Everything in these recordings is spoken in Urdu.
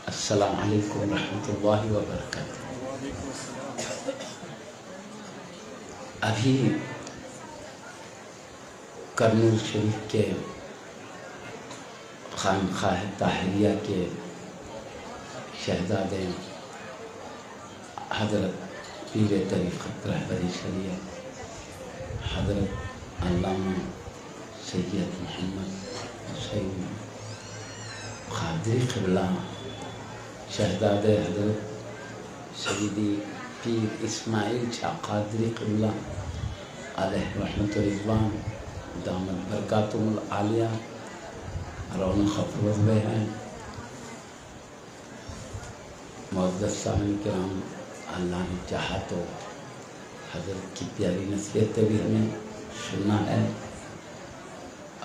السلام علیکم ورحمۃ اللہ وبرکاتہ۔ ابھی کرنول شریف کے خانقاہ طاہریہ کے شہزادے حضرت پیر طریقت رہبر شریعت حضرت علامہ سید محمد حسین قادری قبلہ، شہزادے حضرت سیدی پیر اسماعیل شاہ قادری قبلہ علیہ رحمت رضوان دامت برکاتہم العالیہ رونق افروز ہوئے ہیں۔ معزز سامعین کرام، اللہ نے چاہا تو حضرت کی پیاری نصیحتیں بھی ہمیں سننا ہے،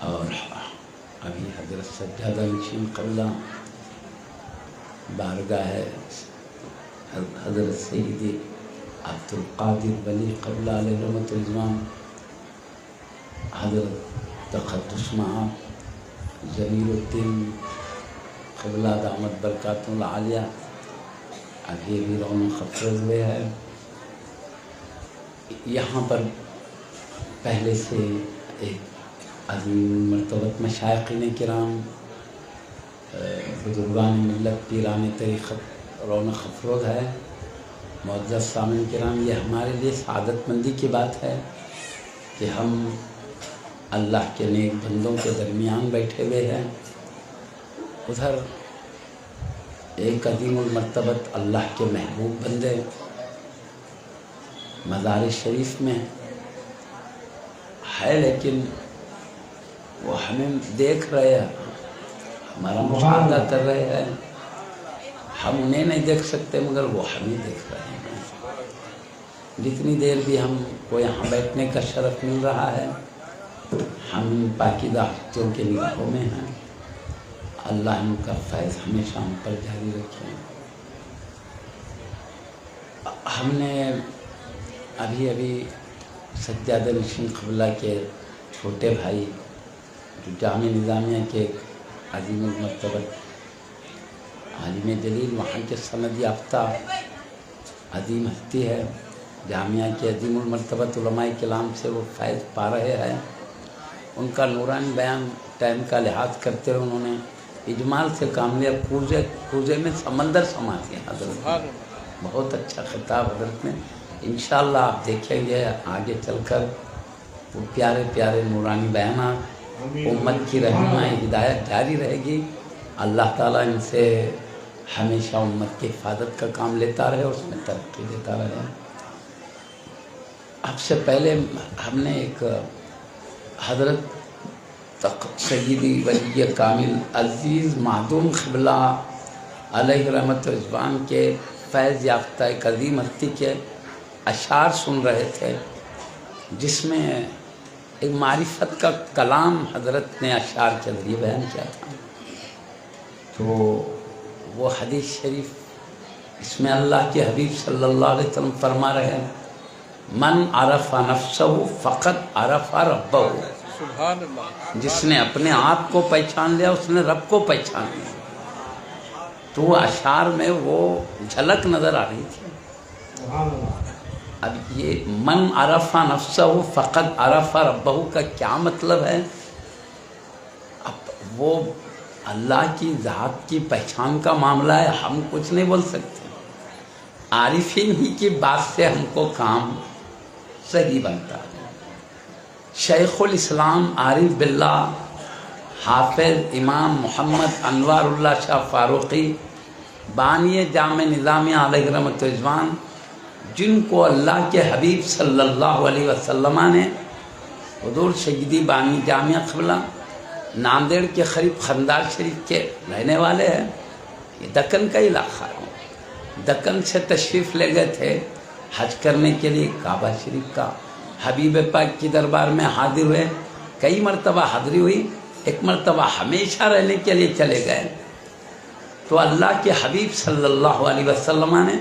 اور ابھی حضرت سجادہ نشین قبلہ بارگاہ حضرت سیدی عبد القادر ولی قبلہ علیہ رحمت رضوان حضرت تقدس مآب ضمیر الدین قبلہ دامت برکاتہم العالیہ ابھی بھی رونق افروز ہوئے ہے۔ یہاں پر پہلے سے ایک عظیم مرتبت مشائخین کرام، بزرگان ملت، پیران طریقت رونق افروز ہے۔ معزز سامعین کرام، یہ ہمارے لیے سعادت مندی کی بات ہے کہ ہم اللہ کے نیک بندوں کے درمیان بیٹھے ہوئے ہیں۔ ادھر ایک عظیم المرتبت اللہ کے محبوب بندے مزار شریف میں ہے، لیکن وہ ہمیں دیکھ رہے ہیں، ہمارا مشاہدہ کر رہے ہیں۔ ہم انہیں نہیں دیکھ سکتے مگر وہ ہمیں دیکھ رہے ہیں۔ جتنی دیر بھی ہم کو یہاں بیٹھنے کا شرف مل رہا ہے، ہم ان پاکیزہ ہستیوں کے نگاہوں میں ہیں۔ اللہ ان کا فیض ہمیشہ ہم پر جاری رکھے۔ ہم نے ابھی سجادہ نشین قبلہ کے چھوٹے بھائی جو جامع نظامیہ کے ایک عظیم المرتبت عالم جلیل، وہاں کے سند یافتہ عظیم ہستی ہے، جامعہ کے عظیم المرتبت علماء کلام سے وہ فیض پا رہے ہیں۔ ان کا نورانی بیان ٹائم کا لحاظ کرتے ہوئے انہوں نے اجمال سے کام لیا، کوزے میں سمندر سما دیا حضرت نے۔ بہت اچھا خطاب حضرت نے۔ انشاءاللہ آپ دیکھیں گے آگے چل کر وہ پیارے پیارے نورانی بیانات، امت کی رہنمائی ہدایت جاری رہے گی۔ اللہ تعالیٰ ان سے ہمیشہ امت کی حفاظت کا کام لیتا رہے اور اس میں ترقی دیتا رہے۔ اب سے پہلے ہم نے ایک حضرت سیدی ولی کامل عزیز معدوم قبلہ علیہ رحمت رضوان کے فیض یافتہ ایک عظیم ہستی کے اشعار سن رہے تھے، جس میں ایک معرفت کا کلام حضرت نے اشعار کے ذریعے بیان کیا تھا۔ تو وہ حدیث شریف، اس میں اللہ کے حبیب صلی اللہ علیہ وسلم فرما رہے ہیں، من عرف نفسہ فقط عرف ربہ، سبحان اللہ۔ جس نے اپنے آپ کو پہچان لیا اس نے رب کو پہچان لیا۔ تو وہ اشعار میں وہ جھلک نظر آ رہی تھی۔ اب یہ من عرف نفسہ فقط عرف ربہ کا کیا مطلب ہے؟ اب وہ اللہ کی ذات کی پہچان کا معاملہ ہے، ہم کچھ نہیں بول سکتے۔ عارفین ہی کی بات سے ہم کو کام صحیح بنتا ہے۔ شیخ الاسلام عارف باللہ حافظ امام محمد انوار اللہ شاہ فاروقی بانی جامع نظامیہ علیہ رحمت رضوان، جن کو اللہ کے حبیب صلی اللہ علیہ وسلم نے حضور سیدی بانی جامعہ قبلہ ناندیڑ کے قریب خندار شریف کے رہنے والے ہیں۔ یہ دکن کا علاقہ ہے، دکن سے تشریف لے گئے تھے حج کرنے کے لیے کعبہ شریف کا۔ حبیب پاک کی دربار میں حاضر ہوئے، کئی مرتبہ حاضری ہوئی، ایک مرتبہ ہمیشہ رہنے کے لیے چلے گئے۔ تو اللہ کے حبیب صلی اللہ علیہ وسلم نے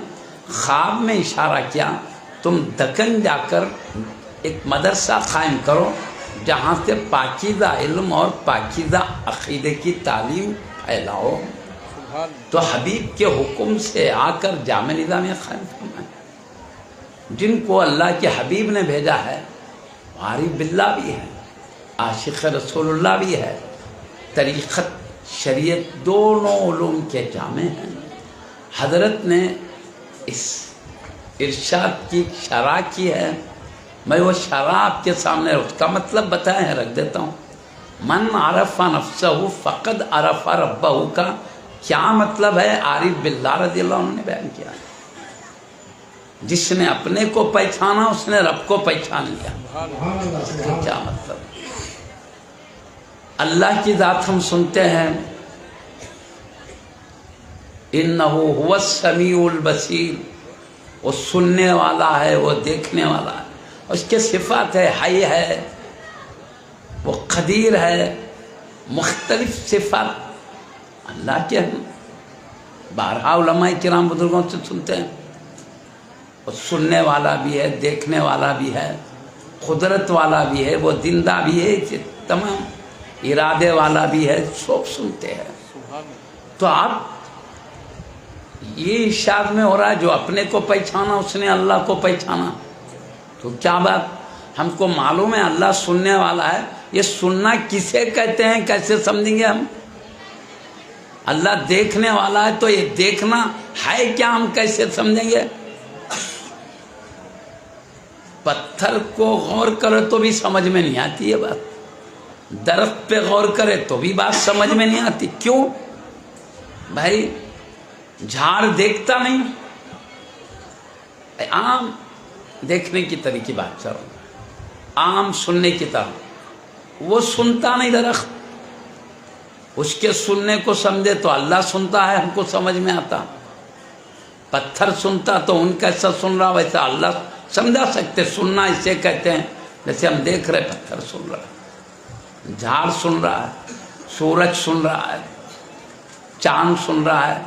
خواب میں اشارہ کیا، تم دکن جا کر ایک مدرسہ قائم کرو جہاں سے پاکیزہ علم اور پاکیزہ عقیدے کی تعلیم پھیلاؤ۔ تو حبیب کے حکم سے آ کر جامع نظام قائم فرمایا. جن کو اللہ کے حبیب نے بھیجا ہے عارف باللہ بھی ہے، عاشق رسول اللہ بھی ہے، طریقت شریعت دونوں علوم کے جامع ہیں. حضرت نے اس ارشاد کی شرح کی ہے. میں وہ شرح آپ کے سامنے اس کا مطلب بتایا ہے، رکھ دیتا ہوں. من عرف نفسہ فقد عرف ربہ کا کیا مطلب ہے عارف باللہ رضی اللہ عنہ نے بیان کیا ہے. جس نے اپنے کو پہچانا اس نے رب کو پہچان لیا. اس کا کیا مطلب؟ اللہ کی ذات ہم سنتے ہیں انہ هو السمیع البصیر، وہ سننے والا ہے، وہ دیکھنے والا ہے. اس کے صفات ہے، حی ہے، وہ قدیر ہے، مختلف صفات اللہ کے ہیں. بارہا علماء کرام بزرگوں سے سنتے ہیں وہ سننے والا بھی ہے، دیکھنے والا بھی ہے، قدرت والا بھی ہے، وہ زندہ بھی ہے، تمام ارادے والا بھی ہے، سب سنتے ہیں. تو آپ یہ ارشاد میں ہو رہا ہے جو اپنے کو پہچانا اس نے اللہ کو پہچانا. تو کیا بات، ہم کو معلوم ہے اللہ سننے والا ہے. یہ سننا کسے کہتے ہیں، کیسے سمجھیں گے ہم؟ اللہ دیکھنے والا ہے تو یہ دیکھنا ہے کیا، ہم کیسے سمجھیں گے؟ پتھر کو غور کرے تو بھی سمجھ میں نہیں آتی یہ بات، درخت پہ غور کرے تو بھی بات سمجھ میں نہیں آتی. کیوں بھائی؟ جھاڑ دیکھتا نہیں. آم دیکھنے کی طریقے بات کر رہا ہوں، آم سننے کی طرح، وہ سنتا نہیں درخت. اس کے سننے کو سمجھے تو اللہ سنتا ہے، ہم کو سمجھ میں آتا. پتھر سنتا تو ان کیسا سن رہا ویسا اللہ سمجھا سکتے. سننا اسے کہتے ہیں جیسے ہم دیکھ رہے پتھر سن رہا ہے، جھاڑ سن رہا ہے، سورج سن رہا ہے، چاند سن رہا ہے،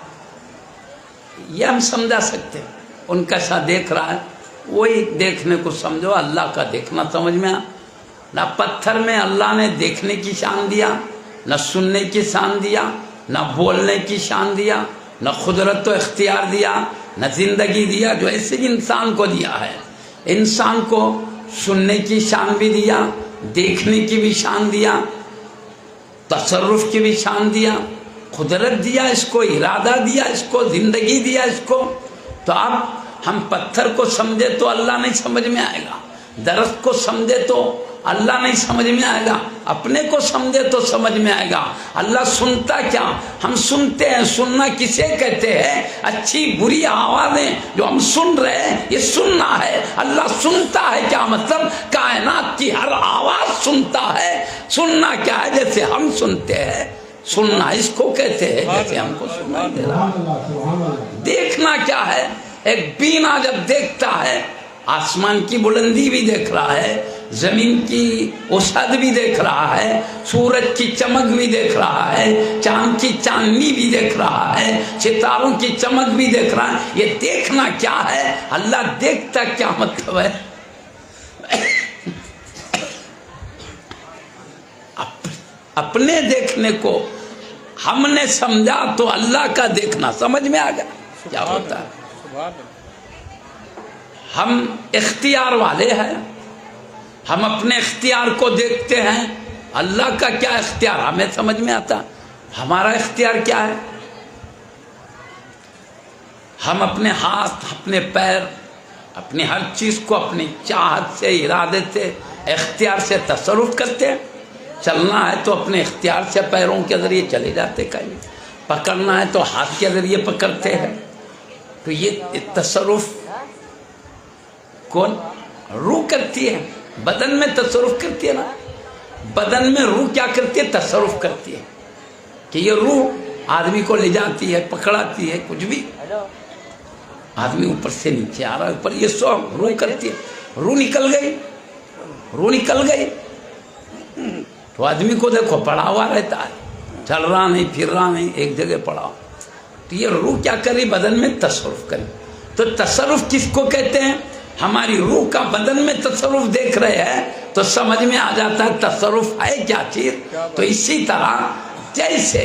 یہ ہم سمجھا سکتے. ان کیسا دیکھ رہا ہے وہی دیکھنے کو سمجھو. اللہ کا دیکھنا سمجھ میں آ. نہ پتھر میں اللہ نے دیکھنے کی شان دیا، نہ سننے کی شان دیا، نہ بولنے کی شان دیا، نہ قدرت و اختیار دیا، نہ زندگی دیا جو ایسے انسان کو دیا ہے. انسان کو سننے کی شان بھی دیا، دیکھنے کی بھی شان دیا، تصرف کی بھی شان دیا، قدرت دیا، اس کو ارادہ دیا، اس کو زندگی دیا اس کو. تو اب ہم پتھر کو سمجھے تو اللہ نہیں سمجھ میں آئے گا، درخت کو سمجھے تو اللہ نہیں سمجھ میں آئے گا، اپنے کو سمجھے تو سمجھ میں آئے گا. اللہ سنتا کیا؟ ہم سنتے ہیں. سننا کسے کہتے ہیں؟ اچھی بری آوازیں جو ہم سن رہے ہیں یہ سننا ہے. اللہ سنتا ہے کیا مطلب؟ کائنات کی ہر آواز سنتا ہے. سننا کیا ہے؟ جیسے ہم سنتے ہیں، سننا اس کو کہتے ہیں جیسے ہم کو سنائی دے رہا. دیکھنا کیا ہے؟ ایک بینا جب دیکھتا ہے آسمان کی بلندی بھی دیکھ رہا ہے، زمین کی وسعت بھی دیکھ رہا ہے، سورج کی چمک بھی دیکھ رہا ہے، چاند کی چاندنی بھی دیکھ رہا ہے، ستاروں کی چمک بھی دیکھ رہا ہے. یہ دیکھنا کیا ہے؟ اللہ دیکھتا کیا مطلب ہے؟ اپنے دیکھنے کو ہم نے سمجھا تو اللہ کا دیکھنا سمجھ میں آ گیا کیا ہوتا ہے. ہم اختیار والے ہیں، ہم اپنے اختیار کو دیکھتے ہیں. اللہ کا کیا اختیار ہمیں سمجھ میں آتا. ہمارا اختیار کیا ہے؟ ہم اپنے ہاتھ، اپنے پیر، اپنی ہر چیز کو اپنی چاہت سے، ارادے سے، اختیار سے تصرف کرتے ہیں. چلنا ہے تو اپنے اختیار سے پیروں کے ذریعے چلے جاتے، کہیں پکڑنا ہے تو ہاتھ کے ذریعے پکڑتے ہیں. تو یہ تصرف کون؟ روح کرتی ہے. بدن میں تصرف کرتی ہے نا. بدن میں روح کیا کرتی ہے؟ تصرف کرتی ہے. کہ یہ روح آدمی کو لے جاتی ہے، پکڑاتی ہے، کچھ بھی آدمی اوپر سے نیچے آ رہا ہے، اوپر یہ سب روح کرتی ہے. روح نکل گئی، روح نکل گئی تو آدمی کو دیکھو پڑا ہوا رہتا ہے، چل رہا نہیں، پھر رہا نہیں، ایک جگہ پڑا. تو یہ روح کیا کر رہی؟ بدن میں تصرف کری. تو تصرف کس کو کہتے ہیں؟ ہماری روح کا بدن میں تصرف دیکھ رہے ہیں تو سمجھ میں آ جاتا ہے تصرف ہے کیا چیز. تو اسی طرح جیسے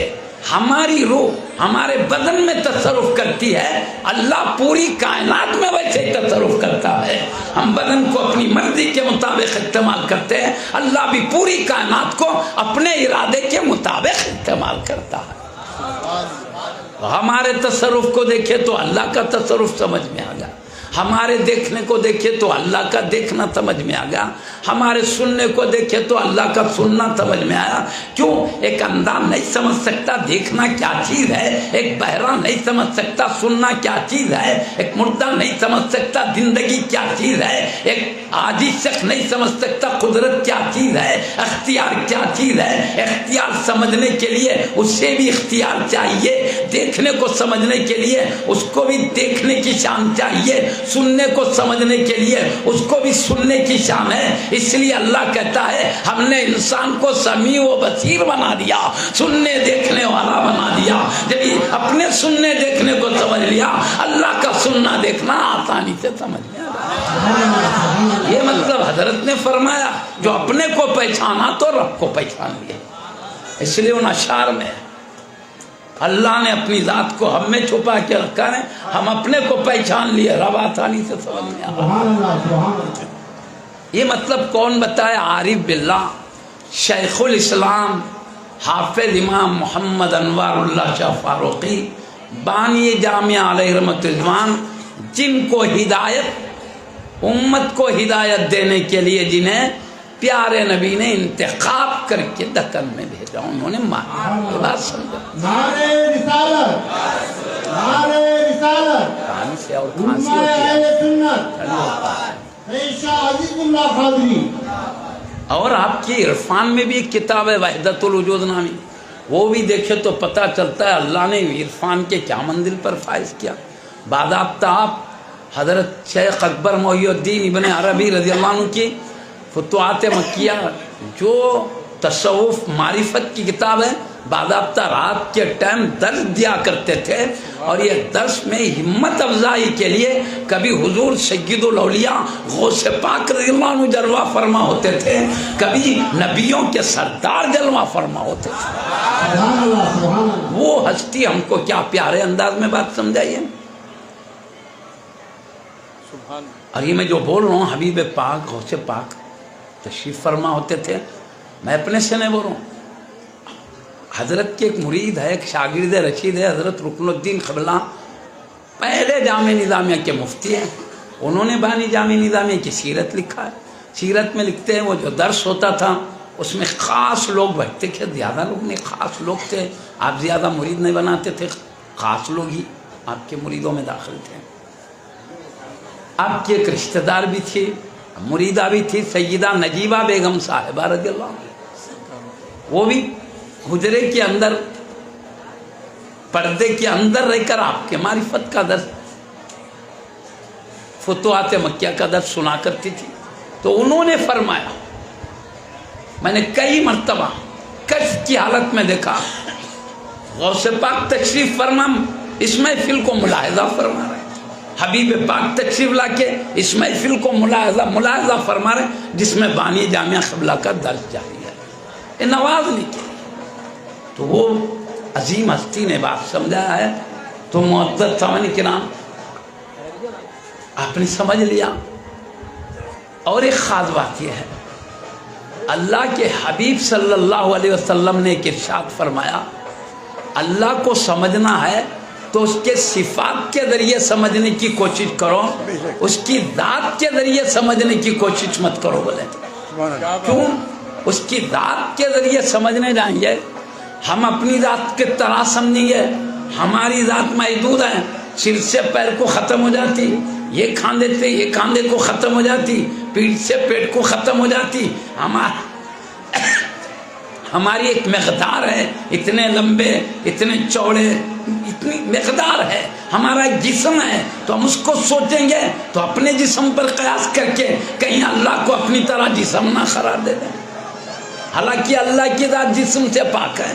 ہماری روح ہمارے بدن میں تصرف کرتی ہے، اللہ پوری کائنات میں ویسے ہی تصرف کرتا ہے۔ ہم بدن کو اپنی مرضی کے مطابق استعمال کرتے ہیں، اللہ بھی پوری کائنات کو اپنے ارادے کے مطابق استعمال کرتا ہے۔ ہمارے تصرف کو دیکھے تو اللہ کا تصرف سمجھ میں آ گیا، ہمارے دیکھنے کو دیکھے تو اللہ کا دیکھنا سمجھ میں آ گیا، ہمارے سننے کو دیکھے تو اللہ کا سننا سمجھ میں آیا۔ کیوں؟ ایک اندھا نہیں سمجھ سکتا دیکھنا کیا چیز ہے، ایک بہرا نہیں سمجھ سکتا سننا کیا چیز ہے، ایک مردہ نہیں سمجھ سکتا زندگی کیا چیز ہے، ایک عاجز شخص نہیں سمجھ سکتا قدرت کیا چیز ہے، اختیار کیا چیز ہے۔ اختیار سمجھنے کے لیے اس سے بھی اختیار چاہیے، دیکھنے کو سمجھنے کے لیے اس کو بھی دیکھنے کی شان چاہیے، سننے کو سمجھنے کے لیے اس کو بھی سننے کی شان ہے۔ اس لیے اللہ کہتا ہے ہم نے انسان کو سمیع و بصیر بنا دیا، سننے دیکھنے والا بنا دیا۔ جب یہ اپنے سننے دیکھنے کو سمجھ لیا، اللہ کا سننا دیکھنا آسانی سے سمجھ لیا۔ یہ مطلب حضرت نے فرمایا جو اپنے کو پہچانا تو رب کو پہچان لیا۔ اس لیے ان اشعار میں اللہ نے اپنی ذات کو ہم میں چھپا کے رکھا ہے، ہم اپنے کو پہچان لیے، رب آسانی سے سمجھ میں آ۔ یہ مطلب کون بتائے؟ عارف باللہ شیخ الاسلام حافظ امام محمد انوار اللہ شاہ فاروقی بانی جامعہ علیہ رحمت رضوان، جن کو ہدایت امت کو ہدایت دینے کے لیے جنہیں پیارے نبی نے انتخاب کر کے دکن میں بھیجا، انہوں نے مانی بات سمجھا۔ نعرہ رسالت، نعرہ رسالت، کہانی سے اور کھانسی ہوتی ہے۔ شاہ عزیز اللہ قادری۔ اور آپ کی عرفان میں بھی ایک کتاب ہے وحدت الوجود نامی، وہ بھی دیکھے تو پتہ چلتا ہے اللہ نے عرفان کے کیا منزل پر فائز کیا۔ باضابطہ حضرت شیخ اکبر محی الدین ابن عربی رضی اللہ عنہ کی فتوحات مکیہ جو تصوف معرفت کی کتاب ہے، باضابطہ رات کے ٹائم درس دیا کرتے تھے، اور یہ درس میں ہمت افزائی کے لیے کبھی حضور سید الاولیاء غوث پاک رضی اللہ عنہ جلوہ فرما ہوتے تھے، کبھی نبیوں کے سردار جلوہ فرما ہوتے تھے۔ وہ ہستی ہم کو کیا پیارے انداز میں بات سمجھائیے۔ اور یہ میں جو بول رہا ہوں حبیب پاک غوث پاک تشریف فرما ہوتے تھے، میں اپنے سے نہیں بول رہا ہوں۔ حضرت کے ایک مرید ہے، ایک شاگرد رشید ہے، حضرت رکن الدین قبلہ، پہلے جامع نظامیہ کے مفتی ہیں، انہوں نے بانی جامع نظامیہ کی سیرت لکھا ہے۔ سیرت میں لکھتے ہیں وہ جو درس ہوتا تھا اس میں خاص لوگ بیٹھتے تھے، زیادہ لوگ نہیں، خاص لوگ تھے، آپ زیادہ مرید نہیں بناتے تھے، خاص لوگ ہی آپ کے مریدوں میں داخل تھے۔ آپ کی ایک رشتہ دار بھی تھی، مریدہ بھی تھی، سیدہ نجیبہ بیگم صاحبہ رضی اللہ عنہ، وہ بھی حجرے کے اندر پردے کے اندر رہ کر آپ کے معرفت کا درس، فتوحات مکیہ کا درس سنا کرتی تھی۔ تو انہوں نے فرمایا، میں نے کئی مرتبہ کشف کی حالت میں دیکھا غوث پاک تشریف فرما اس محفل کو ملاحظہ فرما رہے، حبیب پاک تشریف لا کے اس محفل کو ملاحظہ فرما رہے جس میں بانی جامعہ قبلہ کا درس جاری ہے، یہ نواز نہیں کیا۔ تو وہ عظیم ہستی نے بات سمجھایا ہے، تو معزز سامعین کرام آپ نے سمجھ لیا۔ اور ایک خاص بات یہ ہے، اللہ کے حبیب صلی اللہ علیہ وسلم نے ایک ارشاد فرمایا، اللہ کو سمجھنا ہے تو اس کے صفات کے ذریعے سمجھنے کی کوشش کرو، اس کی ذات کے ذریعے سمجھنے کی کوشش مت کرو۔ بولے کیوں؟ اس کی ذات کے ذریعے سمجھنے جائیں گے ہم اپنی ذات کی طرح سمجھیں گے، ہماری ذات محدود ہے، سر سے پیر کو ختم ہو جاتی، یہ کھاندے سے یہ کھاندے کو ختم ہو جاتی، پیٹ سے پیٹ کو ختم ہو جاتی، ہماری ایک مقدار ہے، اتنے لمبے اتنے چوڑے اتنی مقدار ہے، ہمارا ایک جسم ہے، تو ہم اس کو سوچیں گے تو اپنے جسم پر قیاس کر کے کہیں اللہ کو اپنی طرح جسم نہ قرار دے دیں، حالانکہ اللہ کی ذات جسم سے پاک ہے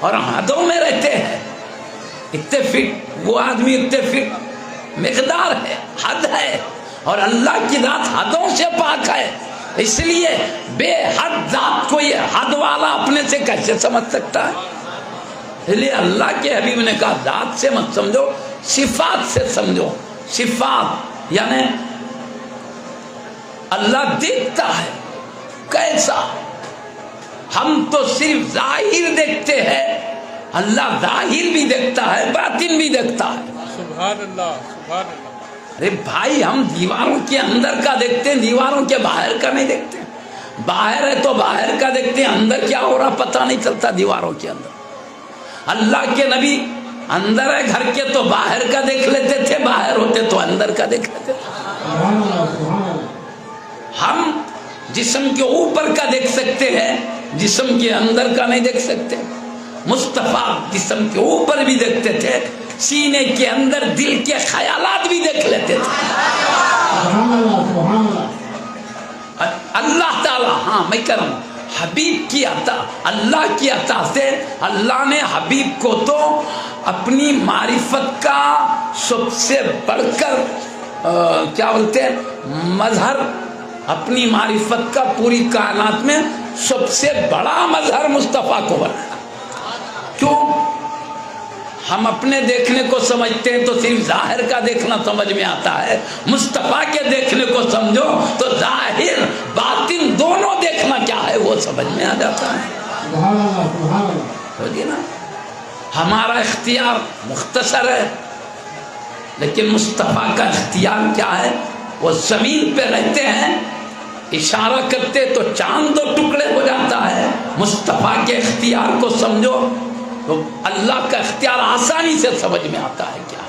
اور حدوں میں رہتے ہیں۔ اتنے فٹ وہ آدمی، اتنے فٹ مقدار ہے، حد ہے، اور اللہ کی ذات حدوں سے پاک ہے، اس لیے بے حد ذات کو یہ حد والا اپنے سے کیسے سمجھ سکتا ہے؟ اس لیے اللہ کے حبیب نے کہا ذات سے مت سمجھو، صفات سے سمجھو. صفات یعنی اللہ دیکھتا ہے کیسا. ہم تو صرف ظاہر دیکھتے ہیں، اللہ ظاہر بھی دیکھتا ہے، باطن بھی دیکھتا ہے. سبحان اللہ سبحان اللہ. ارے بھائی ہم دیواروں کے اندر کا دیکھتے ہیں، دیواروں کے باہر کا نہیں دیکھتے. باہر ہے تو باہر کا دیکھتے ہیں، اندر کیا ہو رہا پتہ نہیں چلتا دیواروں کے اندر. اللہ کے نبی اندر ہے گھر کے تو باہر کا دیکھ لیتے تھے، باہر ہوتے تو اندر کا دیکھ لیتے تھے. ہم جسم کے اوپر کا دیکھ سکتے ہیں، جسم کے اندر کا نہیں دیکھ سکتے. مصطفیٰ جسم کے اوپر بھی دیکھتے تھے، سینے کے اندر دل کے خیالات بھی دیکھ لیتے تھے. اللہ تعالیٰ، ہاں میں کہہ رہا ہوں حبیب کی عطا، اللہ کی عطا سے اللہ نے حبیب کو تو اپنی معرفت کا سب سے بڑھ کر کیا بولتے ہیں مظہر، اپنی معرفت کا پوری کائنات میں سب سے بڑا مظہر مصطفیٰ کو بنایا. کیوں؟ ہم اپنے دیکھنے کو سمجھتے ہیں تو صرف ظاہر کا دیکھنا سمجھ میں آتا ہے. مصطفیٰ کے دیکھنے کو سمجھو تو ظاہر باطن دونوں دیکھنا کیا ہے وہ سمجھ میں آ جاتا ہے. سمجھے نا؟ ہمارا اختیار مختصر ہے، لیکن مصطفیٰ کا اختیار کیا ہے؟ وہ زمین پہ رہتے ہیں، اشارہ کرتے تو چاند دو ٹکڑے ہو جاتا ہے. مصطفیٰ کے اختیار کو سمجھو تو اللہ کا اختیار آسانی سے سمجھ میں آتا ہے. کیا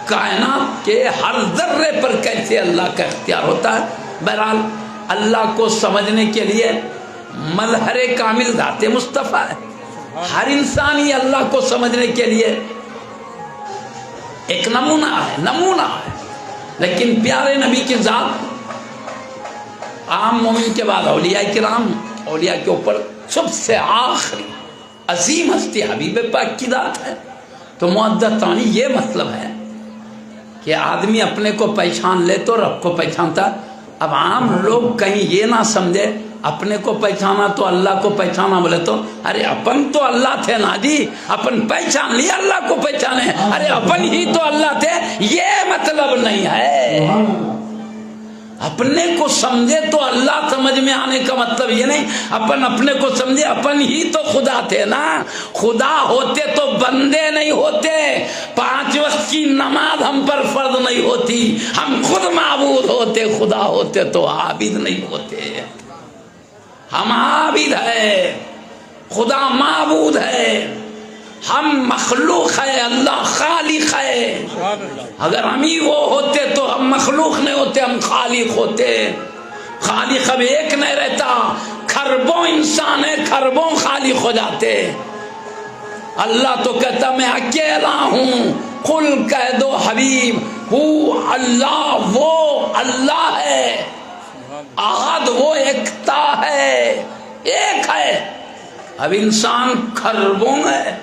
کائنات کے ہر ذرے پر کیسے اللہ کا اختیار ہوتا ہے. بہرحال اللہ کو سمجھنے کے لیے مظہر کامل ذات مصطفیٰ ہے. ہر انسان ہی اللہ کو سمجھنے کے لیے ایک نمونہ ہے. لیکن پیارے نبی کی ذات عام مومن کے بعد اولیاء کرام، اولیاء کے اوپر سب سے آخری عظیم ہستی حبیب پاک کی ذات ہے. تو معزز ثانی یہ مطلب ہے کہ آدمی اپنے کو پہچان لے تو رب کو پہچانتا. اب عام لوگ کہیں یہ نہ سمجھے اپنے کو پہچانا تو اللہ کو پہچانا، بولے تو ارے اپن تو اللہ تھے نا جی، اپن پہچان لیا اللہ کو پہچانے، ارے اپن ہی تو اللہ تھے. یہ مطلب نہیں ہے. اپنے کو سمجھے تو اللہ سمجھ میں آنے کا مطلب یہ نہیں اپن اپنے کو سمجھے اپن ہی تو خدا تھے نا. خدا ہوتے تو بندے نہیں ہوتے، 5 وقت کی نماز ہم پر فرض نہیں ہوتی، ہم خود معبود ہوتے. خدا ہوتے تو عابد نہیں ہوتے. ہم عابد ہے، خدا معبود ہے. ہم مخلوق ہے، اللہ خالق ہے. اگر ہم ہی وہ ہوتے تو ہم مخلوق نہیں ہوتے، ہم خالق ہوتے. خالق اب ایک نہیں رہتا، کھربوں انسان ہے، کھربوں خالق ہو جاتے. اللہ تو کہتا میں اکیلا ہوں. قل کہہ دو حبیب ہو اللہ، وہ اللہ ہے. احد وہ ایکتا ہے، ایک ہے. اب انسان کھربوں ہے،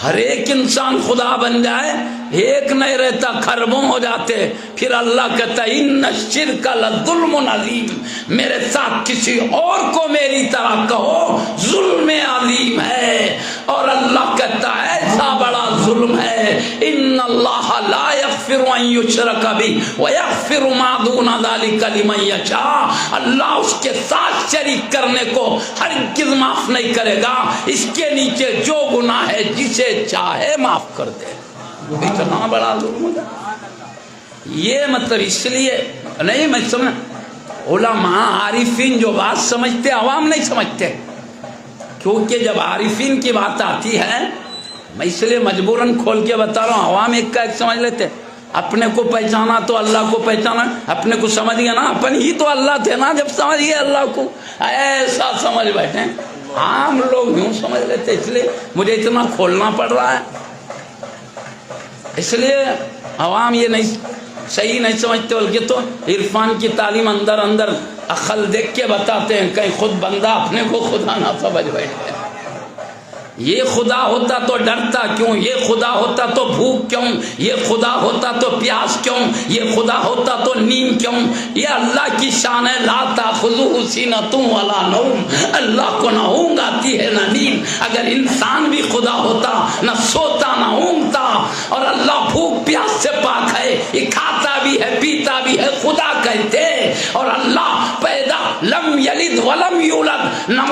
ہر ایک انسان خدا بن جائے ایک نہیں رہتا، کھربوں ہو جاتے. پھر اللہ کہتا ہے ان الشرک لظلم عظیم، میرے ساتھ کسی اور کو میری طرح کہو ظلم عظیم ہے. اور اللہ کہتا ہے ایسا بڑا ظلم ہے ان اللہ لا یغفر ان یشرک بہ ویغفر ما دون ذلک لمن یشاء. اللہ اس کے ساتھ شریک کرنے کو ہرگز معاف نہیں کرے گا. اس کے نیچے جو گناہ ہے جسے چاہے معاف کر دے. اتنا بڑا ظلم ہے. یہ مطلب اس لیے نہیں میں سمجھ، علماء عارفین جو بات سمجھتے عوام نہیں سمجھتے. کیونکہ جب عارفین کی بات آتی ہے، میں اس لیے مجبوراً کھول کے بتا رہا ہوں، عوام ایک کا ایک سمجھ لیتے. اپنے کو پہچانا تو اللہ کو پہچانا، اپنے کو سمجھ گیا نا اپن ہی تو اللہ تھے نا، جب سمجھ گئے اللہ کو ایسا سمجھ بیٹھے. عام لوگ یوں سمجھ لیتے، اس لیے مجھے اتنا کھولنا پڑ رہا ہے. اس لیے عوام یہ نہیں صحیح نہیں سمجھتے، بلکہ تو عرفان کی تعلیم اندر اندر عقل دیکھ کے بتاتے ہیں، کہیں خود بندہ اپنے کو خدا نہ سمجھ بیٹھے. یہ خدا ہوتا تو ڈرتا کیوں، یہ خدا ہوتا تو بھوک کیوں، یہ خدا ہوتا تو پیاس کیوں، یہ خدا ہوتا تو نیند کیوں؟ یہ اللہ کی شان ہے، لا تأخذہ سینۃ ولا نوم، اللہ کو نہ اونگ آتی ہے نہ نیند۔ اگر انسان بھی خدا ہوتا نہ سوتا نہ اونگتا، اور اللہ بھوک پیاس سے پاک ہے، یہ کھاتا بھی ہے پیتا بھی ہے، خدا کہتے۔ اور اللہ پیدا لم یلد ولم یولد، نہ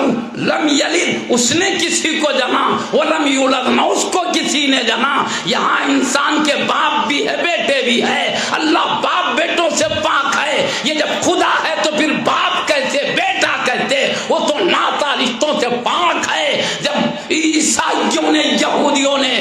لم یلد اس نے کسی کو جنا، ولم یولد نہ اس کو کسی نے جنا۔ یہاں انسان کے باپ بھی ہے بیٹے بھی ہے، اللہ باپ بیٹوں سے پاک ہے۔ یہ جب خدا ہے تو پھر باپ کیسے بیٹا کہتے؟ وہ تو ناتا رشتوں سے پاک ہے۔ جب عیسائیوں نے یہودیوں نے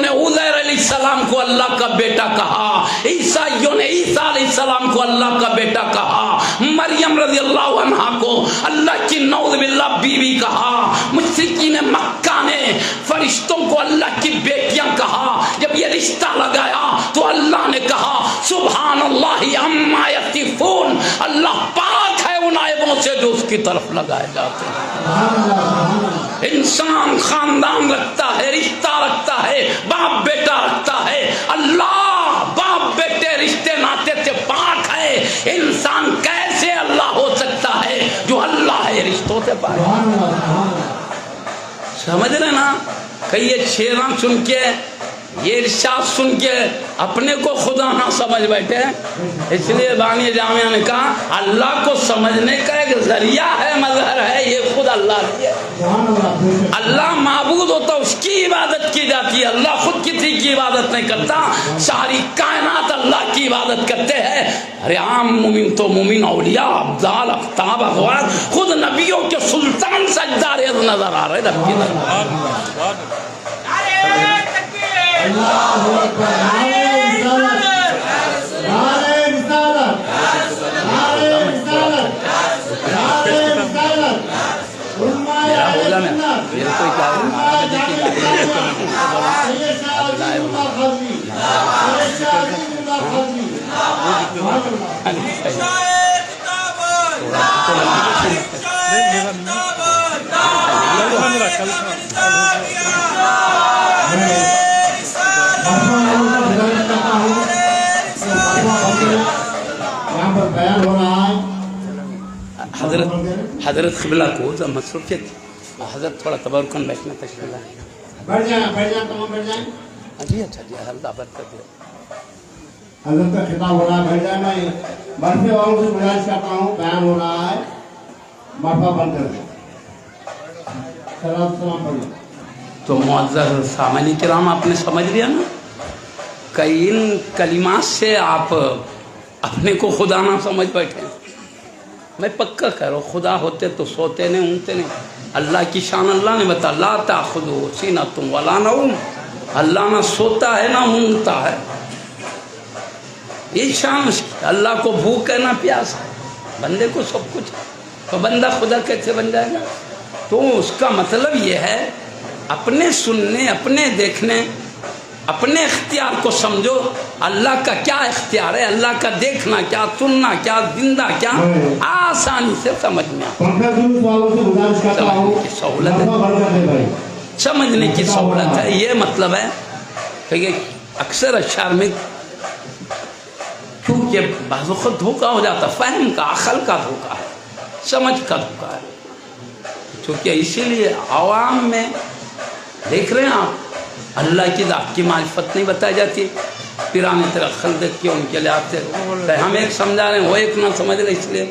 عزیر علیہ السلام کو اللہ کا بیٹا کہا، عیسائیوں نے عیسیٰ علیہ السلام کو اللہ کا بیٹا کہا، مریم رضی اللہ عنہا کو اللہ کی نعوذ باللہ بیوی کہا، مشرکین مکہ نے فرشتوں کو اللہ کی بیٹیاں کہا۔ جب یہ رشتہ لگایا تو اللہ نے کہا سبحان اللہ عما یصفون، اللہ پاک ہے ان عیبوں سے جو اس کی طرف لگائے جاتے ہیں۔ انسان خاندان رکھتا ہے، رشتہ رکھتا ہے، باپ بیٹا رکھتا ہے، اللہ باپ بیٹے رشتے ناتے سے پاک ہے۔ انسان کیسے اللہ ہو سکتا ہے جو اللہ ہے رشتوں سے پاک ہے؟ سمجھ رہے نا؟ کہ یہ شیراں سن کے، یہ ارشاد سن کے اپنے کو خدا نہ سمجھ بیٹھے۔ اس لیے بانی جامعہ نے کہا اللہ کو سمجھنے کا ایک ذریعہ ہے، مظہر ہے، یہ خود اللہ نہیں ہے۔ اللہ معبود ہوتا اس کی عبادت کی جاتی ہے، اللہ خود کسی کی عبادت نہیں کرتا۔ ساری کائنات اللہ کی عبادت کرتے ہیں۔ ارے عام مومن تو مومن، اولیاء، ابدال، اقطاب، اغوار، خود نبیوں کے سلطان سجدہ ریز نظر آ رہے رب کی طرف۔ اللہ اکبر، نعرہ رسالت، نعرہ رسالت، نعرہ رسالت، نعرہ رسالت، امہ اہل سنت، امہ جامعہ سید شاہ عزیز اللہ خضری، سید شاہ عزیز اللہ خضری۔ یہاں پر بیان ہو رہا ہے حضرت قبلہ کو مصروفیت، حضرت تھوڑا تبرکن بیٹھنا تشکیل ہے۔ بیٹھ جائیں تمام بیٹھ جائیں۔ جی اچھا جی، حضرت آباد کر دیا۔ حضرت کا خطاب ہو رہا ہے، بیٹھ جائیں۔ میں مرفے والوں سے گزارش کرتا ہوں، بیان ہو رہا ہے، مرفا بند کر دیں۔ سلام پڑھیں۔ تو معزز سامعین کرام، آپ نے سمجھ لیا نا کہ ان کلمات سے آپ اپنے کو خدا نہ سمجھ بیٹھے۔ میں پکا کہہ رہا ہوں، خدا ہوتے تو سوتے نہیں اونگتے نہیں۔ اللہ کی شان اللہ نے بتا، لا تأخذہ سینۃ ولا نوم، اللہ نہ سوتا ہے نہ اونگتا ہے، یہ شان اس کی۔ اللہ کو بھوک ہے نہ پیاس ہے، بندے کو سب کچھ ہے، تو بندہ خدا کیسے بن جائے گا؟ تو اس کا مطلب یہ ہے اپنے سننے، اپنے دیکھنے، اپنے اختیار کو سمجھو۔ اللہ کا کیا اختیار ہے، اللہ کا دیکھنا کیا، سننا کیا، زندہ کیا، آسانی سے سمجھ میں سہولت ہے، سمجھنے کی سہولت ہے۔ یہ مطلب ہے کہ اکثر اشعار میں کیونکہ بعض وقت دھوکہ ہو جاتا، فہم کا، عقل کا دھوکہ ہے، سمجھ کا دھوکہ ہے، کیونکہ اسی لیے عوام میں دیکھ رہے ہیں آپ، اللہ کی ذات کی معرفت نہیں بتائی جاتی، پیرانے طرح خلدت کی ان کے لیے آتے ہیں، ہم ایک سمجھا رہے ہیں وہ ایک نہ سمجھ رہے۔ اس لیے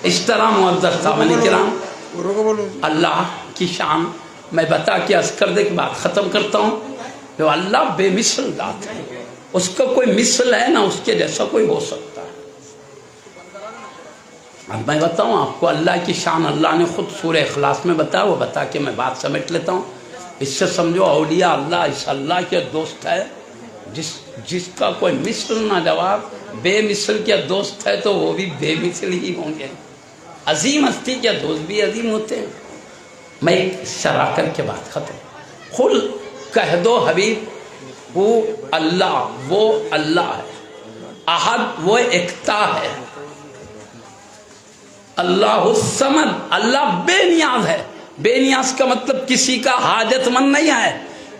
اس طرح معزز سامعین کرام، اللہ کی شان میں بتا کے عرض کر دے کے بعد ختم کرتا ہوں۔ جو اللہ بے مثل ذات ہے، اس کا کوئی مثل ہے نہ اس کے جیسا کوئی ہو سکتا ہے۔ اب میں بتاؤں آپ کو اللہ کی شان، اللہ نے خود سورہ اخلاص میں بتایا، وہ بتا کے میں بات سمیٹ لیتا ہوں۔ اس سے سمجھو اولیاء اللہ اس اللہ کے دوست ہے جس کا کوئی مثل نہ جواب، بے مثل کے دوست ہے تو وہ بھی بے مثل ہی ہوں گے۔ عظیم ہستی کے دوست بھی عظیم ہوتے ہیں۔ میں ایک شرح کر کے بات ختم۔ قل کہہ دو حبیب، وہ اللہ ہے، احد وہ ایکتا ہے، اللہ الصمد اللہ بے نیاز ہے، بے نیاز کا مطلب کسی کا حاجت مند نہیں ہے،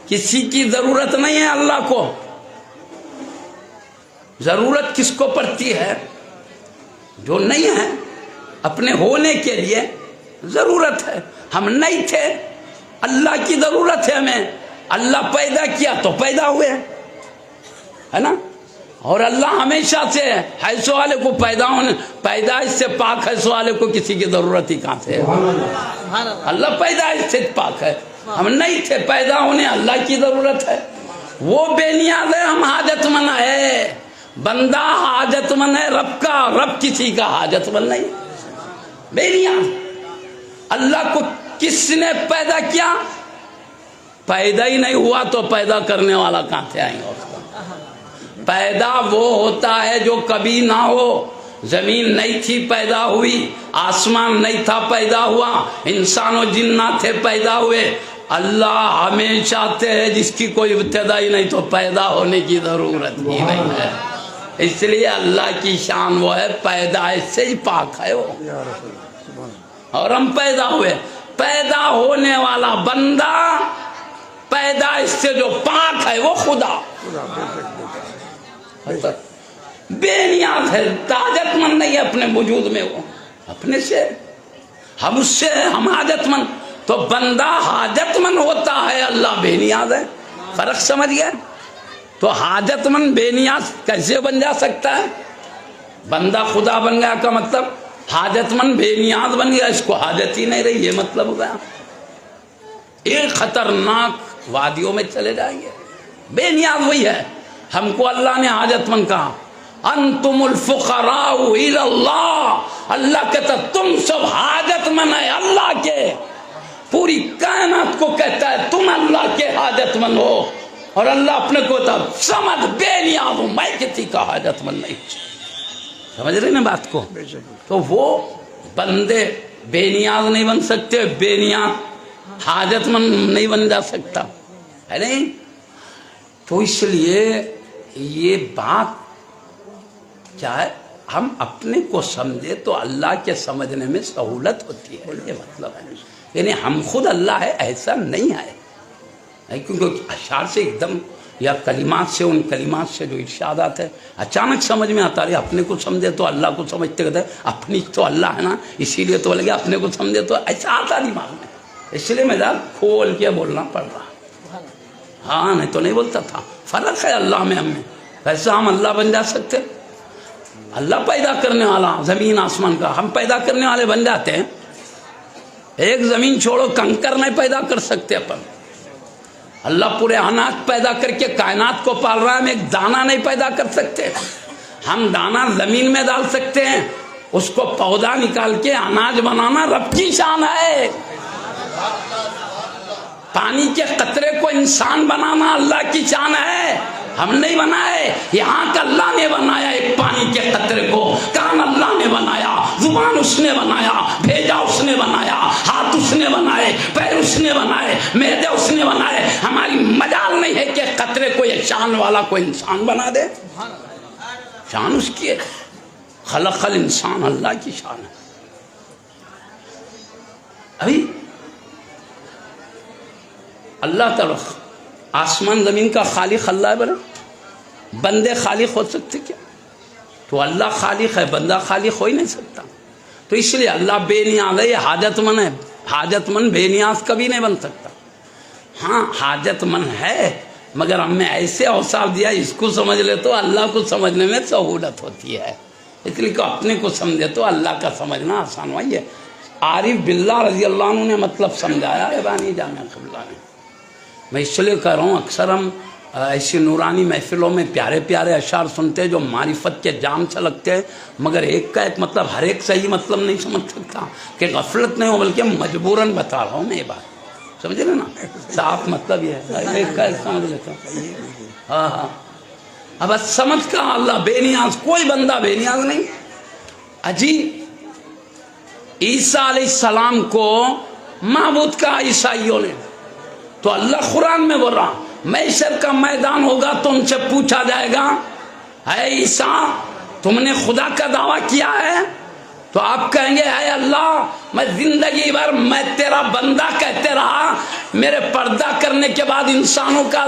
کسی کی ضرورت نہیں ہے اللہ کو۔ ضرورت کس کو پڑتی ہے؟ جو نہیں ہے، اپنے ہونے کے لیے ضرورت ہے۔ ہم نہیں تھے، اللہ کی ضرورت ہے ہمیں، اللہ پیدا کیا تو پیدا ہوئے، ہے نا؟ اور اللہ ہمیشہ سے حیث والے کو پیدائش سے پاک، حیث والے کو کسی کی ضرورت ہی کہاں سے ہے؟ اللہ پیدائش سے پاک ہے، ہم نہیں تھے، پیدا ہونے اللہ کی ضرورت ہے۔ وہ بے نیاز ہے، ہم حاجت مند ہے۔ بندہ حاجت مند ہے رب کا، رب کسی کا حاجت مند نہیں، بے نیاز۔ اللہ کو کس نے پیدا کیا؟ پیدا ہی نہیں ہوا تو پیدا کرنے والا کہاں سے آئیں گے اس کو؟ پیدا وہ ہوتا ہے جو کبھی نہ ہو۔ زمین نہیں تھی پیدا ہوئی، آسمان نہیں تھا پیدا ہوا، انسان و جنات تھے پیدا ہوئے۔ اللہ ہمیشہ سے ہے جس کی کوئی ابتدا ہی نہیں تو پیدا ہونے کی ضرورت ہی نہیں ہے۔ اس لیے اللہ کی شان وہ ہے، پیدائش سے ہی پاک ہے وہ، اور ہم پیدا ہوئے۔ پیدا ہونے والا بندہ پیدائش سے جو پاک ہے وہ خدا بے نیاز ہے، حاجت مند نہیں ہے اپنے وجود میں، وہ اپنے سے، ہم اس سے ہم حاجت مند۔ تو بندہ حاجت مند ہوتا ہے، اللہ بے نیاز ہے۔ فرق سمجھ گئے؟ تو حاجت مند بے نیاز کیسے بن جا سکتا ہے؟ بندہ خدا بن گیا کا مطلب حاجت مند بے نیاز بن گیا، اس کو حاجت ہی نہیں رہی، یہ مطلب ہو گیا۔ ایک خطرناک وادیوں میں چلے جائیں گے۔ بے نیاز وہی ہے، ہم کو اللہ نے حاجت مند کہا، انتم الفقراء الی اللہ، اللہ کہتا تم سب حاجت مند ہے اللہ کے، پوری کائنات کو کہتا ہے تم اللہ کے حاجت مند ہو، اور اللہ اپنے کو کہتا سمجھ بے نیاز ہوں، میں کسی کا حاجت مند نہیں۔ سمجھ رہے نا بات کو؟ تو وہ بندے بے نیاز نہیں بن سکتے، بے نیاز حاجت مند نہیں بن جا سکتا ہے نہیں۔ تو اس لیے یہ بات کیا ہے، ہم اپنے کو سمجھے تو اللہ کے سمجھنے میں سہولت ہوتی ہے، یہ مطلب ہے۔ یعنی ہم خود اللہ ہے ایسا نہیں ہے، کیونکہ اشعار سے ایک دم یا کلمات سے، ان کلمات سے جو ارشادات ہے اچانک سمجھ میں آتا ہے۔ اپنے کو سمجھے تو اللہ کو سمجھتے کہتے ہیں اپنی تو اللہ ہے نا، اسی لیے تو لگے اپنے کو سمجھے تو ایسا آتا دماغ میں، اس لیے میں ذرا کھول کے بولنا پڑ رہا۔ ہاں نہیں تو نہیں بولتا تھا۔ فرق ہے اللہ میں ہم میں، ویسا ہم اللہ بن جا سکتے؟ اللہ پیدا کرنے والا زمین آسمان کا، ہم پیدا کرنے والے بن جاتے ہیں؟ ایک زمین چھوڑو، کنکر نہیں پیدا کر سکتے اپن۔ اللہ پورے اناج پیدا کر کے کائنات کو پال رہا ہے، ہم ایک دانہ نہیں پیدا کر سکتے۔ ہم دانہ زمین میں ڈال سکتے ہیں، اس کو پودا نکال کے اناج بنانا رب کی شان ہے۔ پانی کے قطرے کو انسان بنانا اللہ کی شان ہے، ہم نہیں بنائے، یہاں کا اللہ نے بنایا ایک پانی کے قطرے کو، کان اللہ نے بنایا، زبان اس نے بنایا، بھیجا اس نے بنایا، ہاتھ اس نے بنائے، پیر اس نے بنائے، معدے اس نے بنائے۔ ہماری مجال نہیں ہے کہ قطرے کو یہ شان والا کوئی انسان بنا دے، شان اس کی ہے، خلق الانسان اللہ کی شان ہے۔ ابھی اللہ تعالیٰ آسمان زمین کا خالق اللہ ہے، بنا بندے خالق ہو سکتے کیا؟ تو اللہ خالق ہے، بندہ خالق ہو ہی نہیں سکتا۔ تو اس لیے اللہ بے نیاز ہے، یہ حاجت مند ہے۔ حاجت مند بے نیاز کبھی نہیں بن سکتا۔ ہاں حاجت مند ہے، مگر ہم نے ایسے اوصاف دیا، اس کو سمجھ لے تو اللہ کو سمجھنے میں سہولت ہوتی ہے، اس لیے کہ اپنے کو سمجھے تو اللہ کا سمجھنا آسان وہی ہے۔ عارف باللہ رضی اللہ عنہ نے مطلب سمجھایا ہے بانی جامعہ قبلہ نے۔ میں اس لیے کہہ رہا ہوں، اکثر ہم ایسی نورانی محفلوں میں پیارے پیارے اشعار سنتے ہیں جو معرفت کے جام سے لگتے ہیں، مگر ایک کا ایک مطلب ہر ایک صحیح مطلب نہیں سمجھ سکتا، کہ غفلت نہیں ہو بلکہ مجبوراً بتا رہا ہوں میں یہ بات، سمجھ رہے نا؟ صاف مطلب یہ ہے، ایک کا ایک سمجھ لیتا ہوں۔ ہاں ہاں، اب سمجھ کا اللہ بے نیاز، کوئی بندہ بے نیاز نہیں۔ اجی عیسیٰ علیہ السلام کو معبود کا عیسائیوں نے، تو اللہ قرآن میں بول رہا، محشر کا میدان ہوگا تو ان سے پوچھا جائے گا، اے عیسیٰ تم نے خدا کا دعویٰ کیا ہے؟ تو آپ کہیں گے اے اللہ میں زندگی بھر میں تیرا بندہ کہتے رہا، میرے پردہ کرنے کے بعد انسانوں کا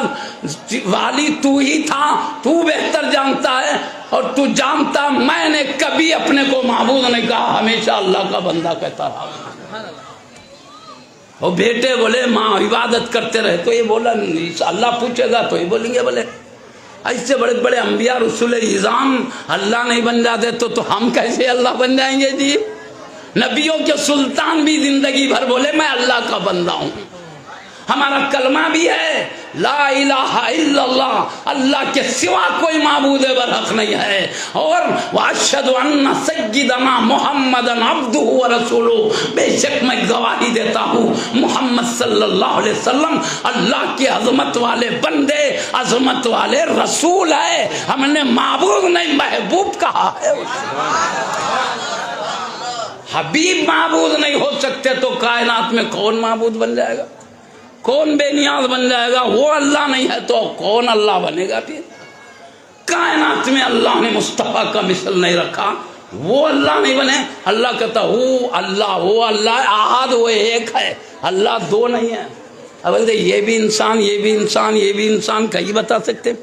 والی تو ہی تھا، تو بہتر جانتا ہے، اور تو جانتا میں نے کبھی اپنے کو معبود نہیں کہا، ہمیشہ اللہ کا بندہ کہتا رہا۔ وہ بیٹے بولے ماں عبادت کرتے رہے تو یہ بولا، اللہ پوچھے گا تو یہ بولیں گے بولے ایسے بڑے بڑے انبیاء رسول اعظام اللہ نہیں بن جاتے تو ہم کیسے اللہ بن جائیں گے جی؟ نبیوں کے سلطان بھی زندگی بھر بولے میں اللہ کا بندہ ہوں۔ ہمارا کلمہ بھی ہے لا الہ الا اللہ، اللہ کے سوا کوئی معبود برحق نہیں ہے، اور واشہد ان سیدنا محمدً عبدہ ورسولہ، بے شک میں گواہی دیتا ہوں محمد صلی اللہ علیہ وسلم اللہ کے عظمت والے بندے، عظمت والے رسول ہے۔ ہم نے معبود نہیں محبوب کہا ہے۔ حبیب معبود نہیں ہو سکتے تو کائنات میں کون معبود بن جائے گا؟ کون بے نیاز بن جائے گا؟ وہ اللہ نہیں ہے تو کون اللہ بنے گا؟ پھر کائنات میں اللہ نے مصطفیٰ کا مثل نہیں رکھا، وہ اللہ نہیں بنے۔ اللہ کہتا وہ اللہ احد، وہ ایک ہے، اللہ دو نہیں ہے۔ اب یہ بھی انسان، یہ بھی انسان، یہ بھی انسان، کہیں بتا سکتے؟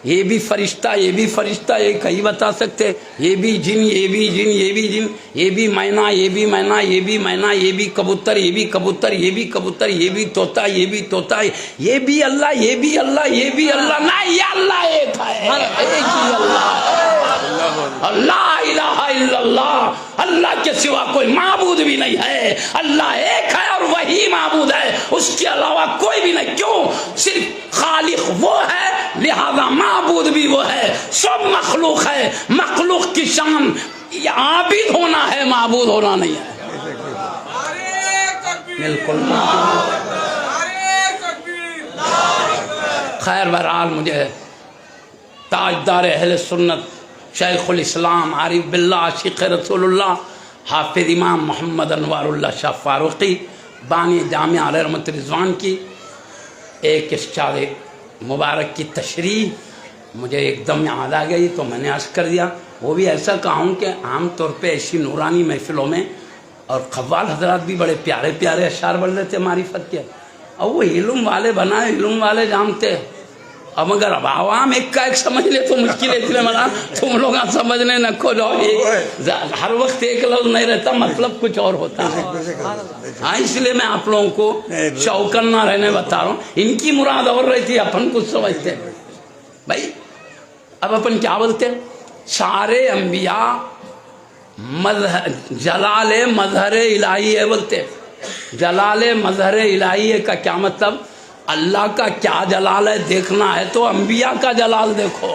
یہ بھی فرشتہ، یہ بھی فرشتہ، یہ کہیں بتا سکتے؟ یہ بھی جن، یہ بھی جن، یہ بھی جن، یہ بھی مینا، یہ بھی مینا، یہ بھی مینا، یہ بھی کبوتر، یہ بھی کبوتر، یہ بھی کبوتر، یہ بھی طوطا، یہ بھی طوطا، یہ بھی اللہ، یہ بھی اللہ، یہ بھی اللہ، نہ یہ اللہ ایک ہے، ایک ہی اللہ ہے۔ لا الہ الا اللہ، اللہ کے سوا کوئی معبود بھی نہیں ہے، اللہ ایک ہے اور وہی معبود ہے، اس کے علاوہ کوئی بھی نہیں۔ کیوں؟ صرف خالق وہ ہے، لہذا معبود بھی وہ ہے۔ سب مخلوق ہے، مخلوق کی شان عابد ہونا ہے، معبود ہونا نہیں ہے۔ بالکل خیر، بہرحال مجھے تاجدار اہل سنت شیخ الاسلام عارف باللہ عاشق رسول اللہ حافظ امام محمد انوار اللہ شاہ فاروقی بانی جامعہ علیہ رحمت رضوان کی ایک اشعار مبارک کی تشریح مجھے ایک دم یاد آ گئی تو میں نے عرض کر دیا۔ وہ بھی ایسا کہوں کہ عام طور پہ ایسی نورانی محفلوں میں اور قوال حضرات بھی بڑے پیارے پیارے اشعار بول رہے تھے معرفت کے، اور وہ علم والے بنائے، علم والے جانتے۔ اب اگر اب عوام ایک کا ایک سمجھ لے تو مشکل ہے، اس لیے ملا تم لوگ سمجھنے نہ کھو جاؤ، ہر وقت ایک لفظ نہیں رہتا، مطلب کچھ اور ہوتا ہے۔ ہاں، اس لیے میں آپ لوگوں کو چوکن نہ رہنے بتا رہا ہوں، ان کی مراد اور رہی تھی، اپن کچھ سمجھتے بھائی۔ اب اپن کیا بولتے؟ سارے انبیاء جلال مظہر الہی ہے بولتے۔ جلال مظہر الہی کا کیا مطلب؟ اللہ کا کیا جلال ہے دیکھنا ہے تو انبیاء کا جلال دیکھو،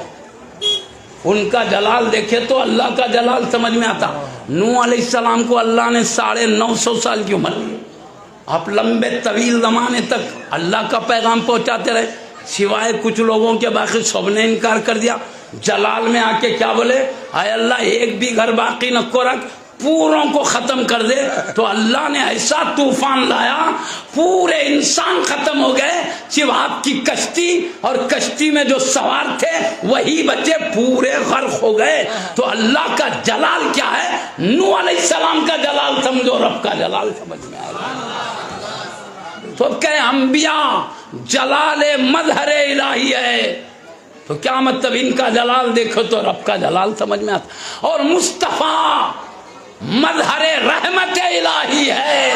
ان کا جلال دیکھے تو اللہ کا جلال سمجھ میں آتا۔ نوح علیہ السلام کو اللہ نے 950 سال کی عمر دی، آپ لمبے طویل زمانے تک اللہ کا پیغام پہنچاتے رہے، سوائے کچھ لوگوں کے باقی سب نے انکار کر دیا۔ جلال میں آ کے کیا بولے؟ اے اللہ ایک بھی گھر باقی نہ کو رکھ، پوروں کو ختم کر دے۔ تو اللہ نے ایسا طوفان لایا، پورے انسان ختم ہو گئے، صرف آپ کی کشتی اور کشتی میں جو سوار تھے وہی بچے، پورے غرق ہو گئے۔ تو اللہ کا جلال کیا ہے؟ نوح علیہ السلام کا جلال سمجھو، رب کا جلال سمجھ میں آئے گا۔ تو کہ انبیاء جلال مظہر الہی ہے، تو کیا مطلب؟ ان کا جلال دیکھو تو رب کا جلال سمجھ میں آتا۔ اور مصطفیٰ مظہر رحمت الہی ہے،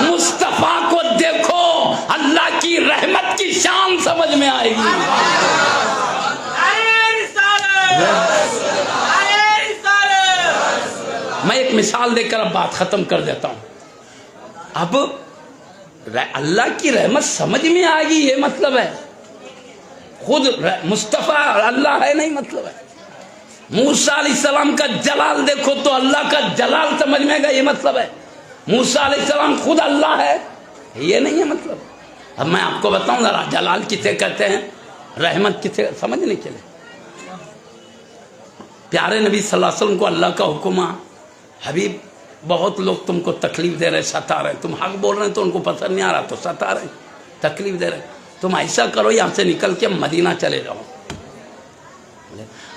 مصطفیٰ کو دیکھو اللہ کی رحمت کی شان سمجھ میں آئے گی۔ میں ایک مثال دے کر اب بات ختم کر دیتا ہوں۔ اب اللہ کی رحمت سمجھ میں آئے گی یہ مطلب ہے، خود مصطفیٰ اللہ ہے نہیں مطلب ہے۔ موسیٰ علیہ السلام کا جلال دیکھو تو اللہ کا جلال سمجھ میں گا یہ مطلب ہے۔ موسیٰ علیہ السلام خود اللہ ہے یہ نہیں ہے مطلب۔ اب میں آپ کو بتاؤں ذرا جلال کسے کہتے ہیں، رحمت کسے، سمجھنے کے لیے پیارے نبی صلی اللہ علیہ وسلم کو اللہ کا حکم ہے، حبیب بہت لوگ تم کو تکلیف دے رہے، ستا رہے، تم حق بول رہے ہیں تو ان کو پسند نہیں آ رہا تو ستا رہے، تکلیف دے رہے، تم ایسا کرو یہاں سے نکل کے مدینہ چلے جاؤ۔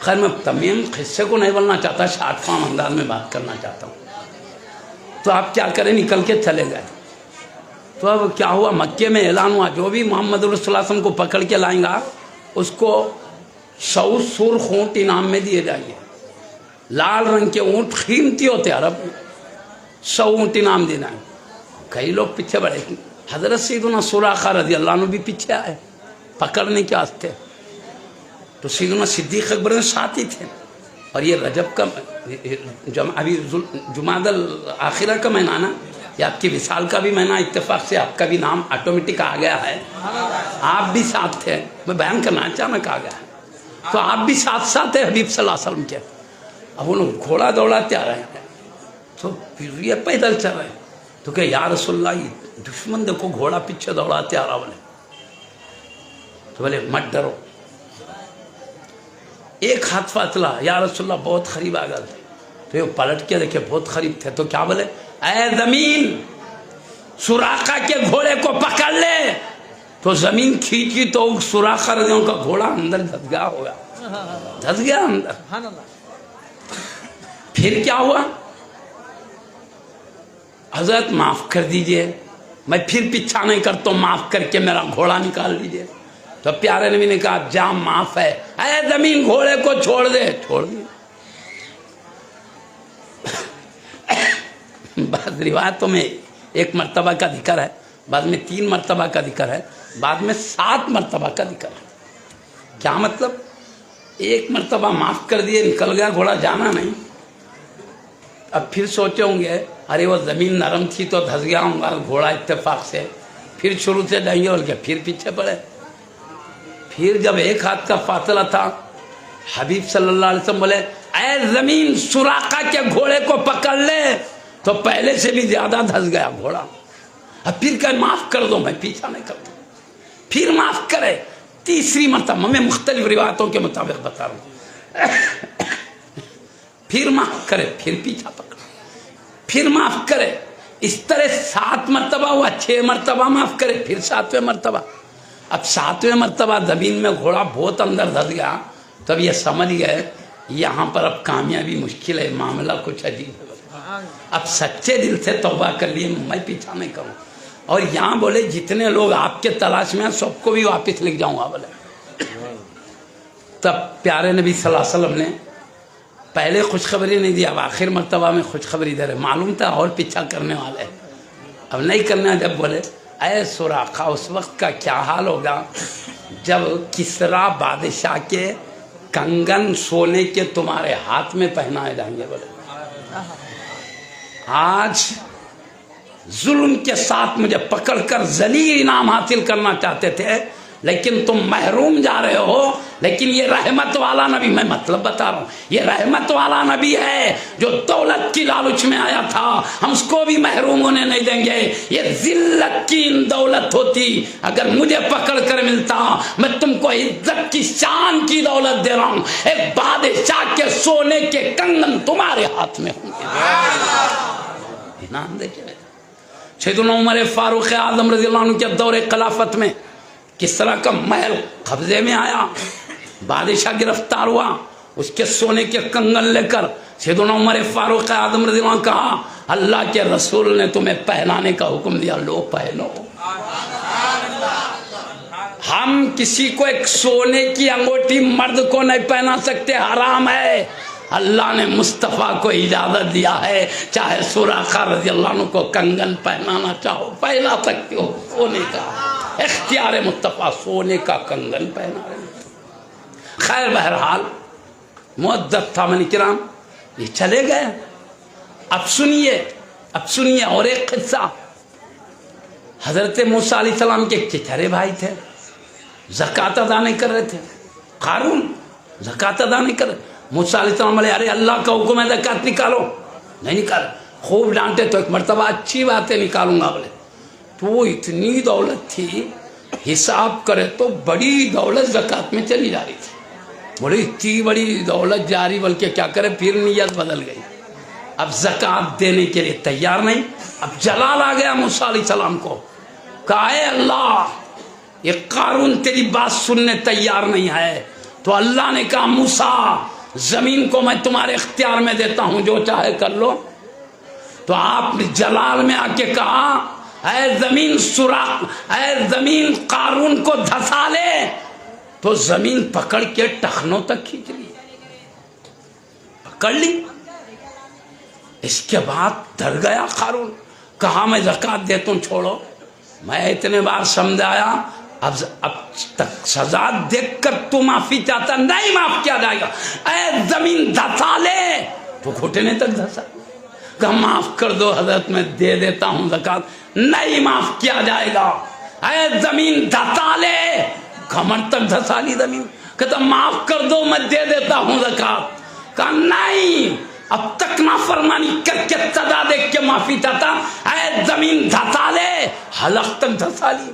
خیر میں تمام قصے کو نہیں بولنا چاہتا، شارٹ فارم انداز میں بات کرنا چاہتا ہوں. تو آپ کیا کریں، نکل کے چلے گئے. تو اب کیا ہوا، مکے میں اعلان ہوا جو بھی محمد رسول اللہ صلی اللہ علیہ وسلم کو پکڑ کے لائیں گا اس کو 100 سرخ اونٹ انعام میں دیے جائیں گے. لال رنگ کے اونٹ قیمتی ہوتے عرب میں، 100 اونٹ انعام دینا ہے. کئی لوگ پیچھے بڑھے، حضرت سیدنا سراقہ رضی اللہ عنہ بھی پیچھے آئے پکڑنے کے واسطے. تو سیدنا صدیق اکبر ساتھ ہی تھے. اور یہ رجب کا ابھی جمادی الاخرہ کا مہینہ نا، یہ آپ کی وصال کا بھی مہینہ، اتفاق سے آپ کا بھی نام آٹومیٹک آ گیا ہے. آپ بھی ساتھ تھے، میں بیان کرنا اچانک آ گیا ہے. تو آپ بھی ساتھ ساتھ ہیں حبیب صلی اللہ علیہ وسلم کے. اب وہ لوگ گھوڑا دوڑاتے آ رہے ہیں تو پھر یہ پیدل چل رہے ہیں. تو کہ یا رسول اللہ یہ دشمن دیکھو گھوڑا پیچھے دوڑاتے آ رہا. بولے تو بولے مت ڈرو. ایک ہاتھ فاصلہ، یا رسول اللہ بہت قریب آ گئے تھے. تو یہ پلٹ کے دیکھے بہت قریب تھے. تو کیا بولے، اے زمین سراقہ کے گھوڑے کو پکڑ لے. تو زمین کھینچی تو سراقہ رضی اللہ عنہ کا گھوڑا اندر دھس گیا، ہو گیا، دھس گیا اندر. پھر کیا ہوا، حضرت معاف کر دیجئے، میں پھر پیچھا نہیں کرتا ہوں، معاف کر کے میرا گھوڑا نکال دیجئے. تو پیارے نبی نے کہا جا معاف ہے. اے زمین گھوڑے کو چھوڑ دے. چھوڑ دی. بعض روایتوں میں 1 مرتبہ کا ذکر ہے، بعد میں 3 مرتبہ کا ذکر ہے، بعد میں 7 مرتبہ کا ذکر ہے. کیا مطلب، 1 مرتبہ معاف کر دیے، نکل گیا گھوڑا، جانا نہیں. اب پھر سوچے ہوں گے ارے وہ زمین نرم تھی تو دھس گیا ہوں گا گھوڑا اتفاق سے، پھر شروع سے ڈائیں گے بول کے پھر پیچھے پڑے. پھر جب 1 ہاتھ کا فاصلہ تھا، حبیب صلی اللہ علیہ وسلم بولے اے زمین سراقہ کے گھوڑے کو پکڑ لے. تو پہلے سے بھی زیادہ دھس گیا گھوڑا. اب پھر کہ معاف کر دو، میں پیچھا نہیں کرتا. پھر معاف کرے. 3 مرتبہ، میں مختلف روایتوں کے مطابق بتا رہا ہوں. پھر معاف کرے، پھر پیچھا پکڑا، پھر معاف کرے. اس طرح 7 مرتبہ ہوا. 6 مرتبہ معاف کرے، پھر 7ویں مرتبہ. اب 7ویں مرتبہ زمین میں گھوڑا بہت اندر دھس گیا. تب یہ سمجھ گئے یہاں پر اب کامیابی مشکل ہے، معاملہ کچھ عجیب ہے. اب سچے دل سے توبہ کر لیے، میں پیچھا نہیں کروں. اور یہاں بولے جتنے لوگ آپ کے تلاش میں ہیں سب کو بھی واپس لکھ جاؤں گا. بولے تب پیارے نبی صلی اللہ علیہ وسلم نے پہلے خوشخبری نہیں دی، اب آخر مرتبہ میں خوشخبری دے رہے. معلوم تھا اور پیچھا کرنے والے، اب نہیں کرنا. جب بولے اے سراقہ، اس وقت کا کیا حال ہوگا جب کسرا بادشاہ کے کنگن سونے کے تمہارے ہاتھ میں پہنائے جائیں گے. بولے آج ظلم کے ساتھ مجھے پکڑ کر ذلیل انعام حاصل کرنا چاہتے تھے، لیکن تم محروم جا رہے ہو. لیکن یہ رحمت والا نبی، میں مطلب بتا رہا ہوں، یہ رحمت والا نبی ہے جو دولت کی لالچ میں آیا تھا، ہم اس کو بھی محروم ہونے نہیں دیں گے. یہ ذلت کی دولت ہوتی، اگر مجھے پکڑ کر ملتا، میں تم کو عزت کی شان کی دولت دے رہا ہوں. ایک بادشاہ کے سونے کے کنگن تمہارے ہاتھ میں ہوں گے. انعام دیکھے سیدنا عمر فاروق اعظم رضی اللہ عنہ کے دور خلافت میں کس طرح کا محل قبضے میں آیا، بادشاہ گرفتار ہوا، اس کے سونے کے کنگن لے کر سیدنا عمر فاروق اعظم رضی اللہ عنہ کہا اللہ کے رسول نے تمہیں پہنانے کا حکم دیا، لو پہنو. ہم کسی کو ایک سونے کی انگوٹھی مرد کو نہیں پہنا سکتے، حرام ہے. اللہ نے مصطفیٰ کو اجازت دیا ہے، چاہے سراقہ رضی اللہ عنہ کو کنگن پہنانا چاہو پہنا سکتے ہو. سونے کا اختیار مصطفیٰ، سونے کا کنگن پہنا رہے. خیر بہرحال معزز سامعین کرام، یہ چلے گئے. اب سنیے اور ایک قصہ. حضرت موسیٰ علیہ السلام کے چچرے بھائی تھے، زکوٰۃ ادا نہیں کر رہے تھے. قارون زکوٰۃ ادا نہیں کر رہے. موسیٰ علیہ السلام علیہ ارے اللہ کا حکم ہے زکوٰۃ نکالو. نہیں نکال. خوب ڈانٹے تو ایک مرتبہ اچھی باتیں نکالوں گا. بولے تو اتنی دولت تھی، حساب کرے تو بڑی دولت زکوٰۃ میں چلی جا رہی تھی. بڑی اتنی بڑی دولت جاری، بلکہ کیا کرے پھر نیت بدل گئی. اب زکوٰۃ دینے کے لیے تیار نہیں. اب جلال آ گیا موسیٰ علیہ السلام کو، کہا اے اللہ یہ قارون تیری بات سننے تیار نہیں ہے، تو اللہ نے کہا موسیٰ زمین کو میں تمہارے اختیار میں دیتا ہوں، جو چاہے کر لو۔ تو آپ نے جلال میں آ کے کہا اے زمین سوراخ، اے زمین قارون کو دھسا لے، تو زمین پکڑ کے ٹخنوں تک کھینچ لی، پکڑ لی۔ اس کے بعد ڈر گیا قارون، کہا میں زکوٰۃ دیتا ہوں، چھوڑو۔ میں اتنے بار سمجھایا، اب تک سزا دیکھ کر تو معافی چاہتا، نہیں معاف کیا جائے گا۔ اے زمین دھسا لے، تو گھٹنے تک دھسا، کہا معاف کر دو حضرت میں دے دیتا ہوں زکوٰۃ، نہیں معاف کیا جائے گا۔ اے زمین دھسا لے، کمر تک دھسا لی زمین، کہتا معاف کر دو میں دے دیتا ہوں زکوٰۃ، کہا نہیں، اب تک نافرمانی کر کے سزا دیکھ کے معافی چاہتا، اے زمین دھسا لے، حلق تک دھسا لی،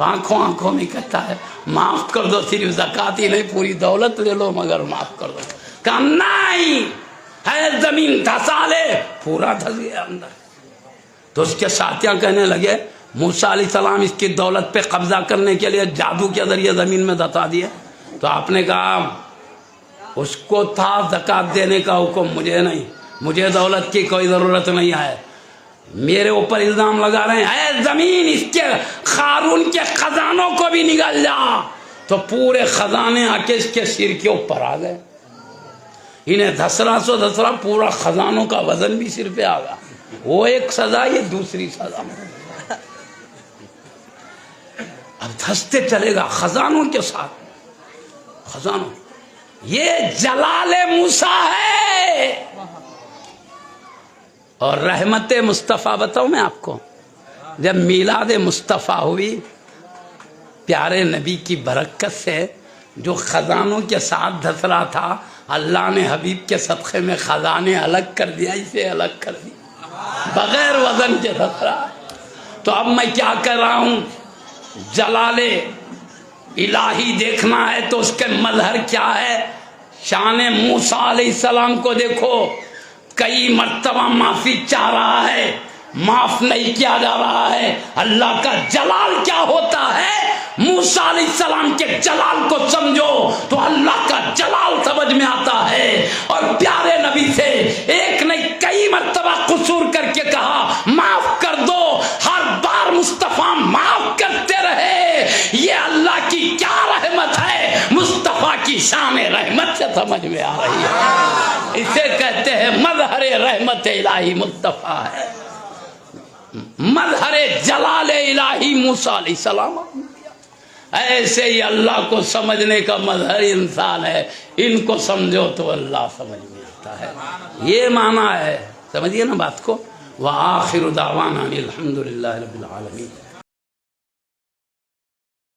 آنکھوں میں کہتا ہے معاف کر دو، صرف زکوٰۃ ہی نہیں پوری دولت لے لو مگر معاف کر دو، کہا نہیں، اے زمین دھسا لے، پورا دھس گیا اندر۔ تو اس کے ساتھیاں کہنے لگے موسیٰ علیہ السلام اس کی دولت پہ قبضہ کرنے کے لیے جادو کے ذریعے زمین میں دھسا دیے۔ تو آپ نے کہا اس کو تھا زکوٰۃ دینے کا حکم، مجھے نہیں، مجھے دولت کی کوئی ضرورت نہیں ہے، میرے اوپر الزام لگا رہے ہیں، اے زمین اس کے قارون کے خزانوں کو بھی نگل جا۔ تو پورے خزانے آ کے اس کے سر کے اوپر آ گئے، انہیں دھسرا پورا خزانوں کا وزن بھی سر پہ آ گیا۔ وہ ایک سزا، یہ دوسری سزا، اب دھستے چلے گا خزانوں کے ساتھ، خزانوں۔ یہ جلال موسیٰ ہے اور رحمت مصطفیٰ۔ بتاؤں میں آپ کو، جب میلاد مصطفیٰ ہوئی، پیارے نبی کی برکت سے جو خزانوں کے ساتھ دھس رہا تھا، اللہ نے حبیب کے صدقے میں خزانے الگ کر دیا، اسے الگ کر دیا، بغیر وزن کے دھس رہا۔ تو اب میں کیا کر رہا ہوں، جلال الہی دیکھنا ہے تو اس کے مظہر کیا ہے، شان موسیٰ علیہ السلام کو دیکھو، کئی مرتبہ معافی چاہ رہا ہے، معاف نہیں کیا جا رہا ہے۔ اللہ کا جلال کیا ہوتا ہے، موسیٰ علیہ السلام کے جلال کو سمجھو تو اللہ کا جلال سمجھ میں آتا ہے۔ اور پیارے نبی سے ایک نہیں کئی مرتبہ قصور کر کے کہا معاف کر دو، ہر بار مصطفیٰ معاف کرتے رہے۔ یہ اللہ کی کیا رحمت ہے، مصطفیٰ کی شان رحمت سے سمجھ میں آ رہی ہے۔ اسے کہتے ہیں مظہر رحمت الہی مصطفیٰ ہے، مظہر جلال الہی موسیٰ علیہ السلام۔ ایسے ہی اللہ کو سمجھنے کا مظہر انسان ہے، ان کو سمجھو تو اللہ سمجھ میں آتا ہے، یہ معنی ہے، سمجھیے نا بات کو۔ وآخر دعوانا الحمدللہ رب العالمین۔